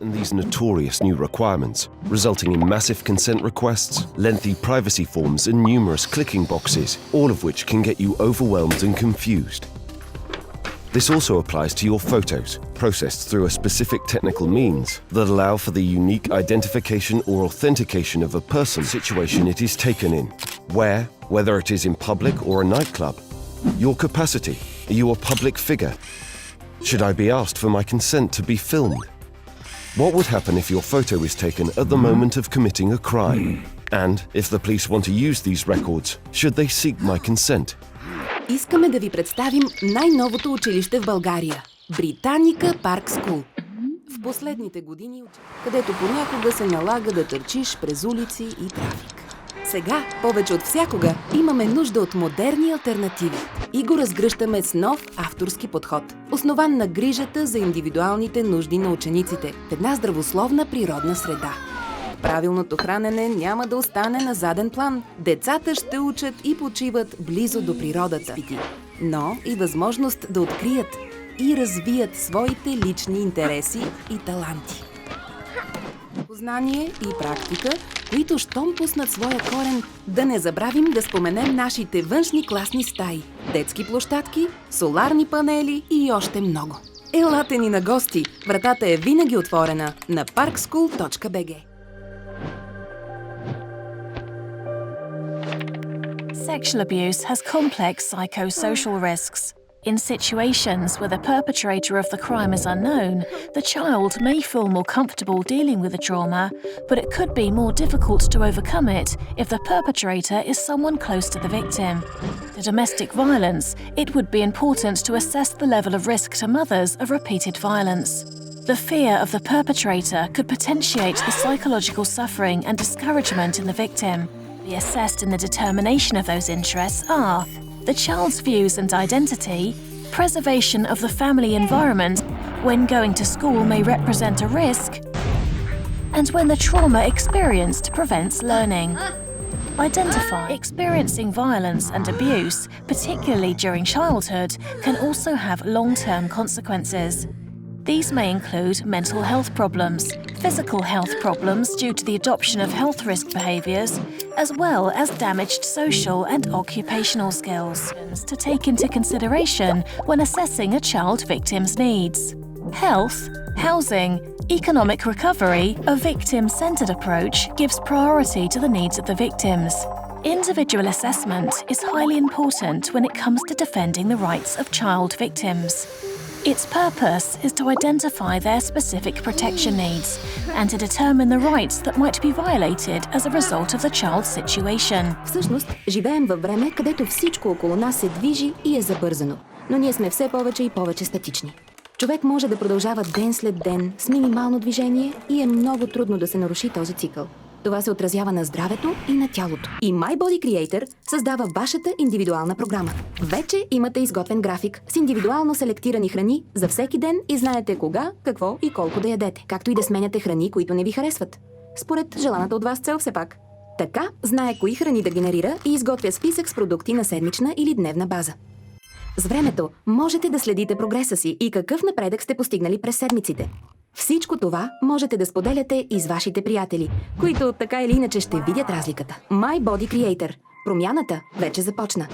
and these notorious new requirements, resulting in massive consent requests, lengthy privacy forms and numerous clicking boxes, all of which can get you overwhelmed and confused. This also applies to your photos, processed through a specific technical means that allow for the unique identification or authentication of a person situation it is taken in, where, whether it is in public or a nightclub. Your capacity. Are you a public figure? Should I be asked for my consent to be filmed? What would happen if your photo is taken at the moment of committing a crime? And if the police want to use these records, should they seek my consent? Искаме да ви представим най-новото училище в България – Британика Парк Скул. В последните години, където понякога се налага да търчиш през улици и трафик. Сега, повече от всякога, имаме нужда от модерни алтернативи и го разгръщаме с нов авторски подход, основан на грижата за индивидуалните нужди на учениците в една здравословна природна среда. Правилното хранене няма да остане на заден план. Децата ще учат и почиват близо до природата, но и възможност да открият и развият своите лични интереси и таланти. Познание и практика, които щом пуснат своя корен, да не забравим да споменем нашите външни класни стаи, детски площадки, соларни панели и още много. Елате ни на гости! Вратата е винаги отворена на parkschool.bg. Sexual abuse has complex psychosocial risks. In situations where the perpetrator of the crime is unknown, the child may feel more comfortable dealing with the trauma, but it could be more difficult to overcome it if the perpetrator is someone close to the victim. For domestic violence, it would be important to assess the level of risk to mothers of repeated violence. The fear of the perpetrator could potentiate the psychological suffering and discouragement in the victim. Be assessed in the determination of those interests are the child's views and identity, preservation of the family environment when going to school may represent a risk, and when the trauma experienced prevents learning. Identify. Experiencing violence and abuse, particularly during childhood, can also have long-term consequences. These may include mental health problems, physical health problems due to the adoption of health risk behaviours, as well as damaged social and occupational skills to take into consideration when assessing a child victim's needs. Health, housing, economic recovery. A victim-centred approach gives priority to the needs of the victims. Individual assessment is highly important when it comes to defending the rights of child victims. Its purpose is to identify their specific protection needs and to determine the rights that might be violated as a result of the child's situation. Всъщност, живеем във време, където всичко около нас се движи и е забързано, но ние сме все повече и повече статични. Човек може да продължава ден след ден с минимално движение и е много трудно да се наруши този цикъл. Това се отразява на здравето и на тялото. И My Body Creator създава вашата индивидуална програма. Вече имате изготвен график с индивидуално селектирани храни за всеки ден и знаете кога, какво и колко да ядете. Както и да сменяте храни, които не ви харесват. Според желаната от вас цел все пак. Така знае кои храни да генерира и изготвя списък с продукти на седмична или дневна база. С времето можете да следите прогреса си и какъв напредък сте постигнали през седмиците. Всичко това можете да споделяте и с вашите приятели, които така или иначе ще видят разликата. My Body Creator. Промяната вече започна.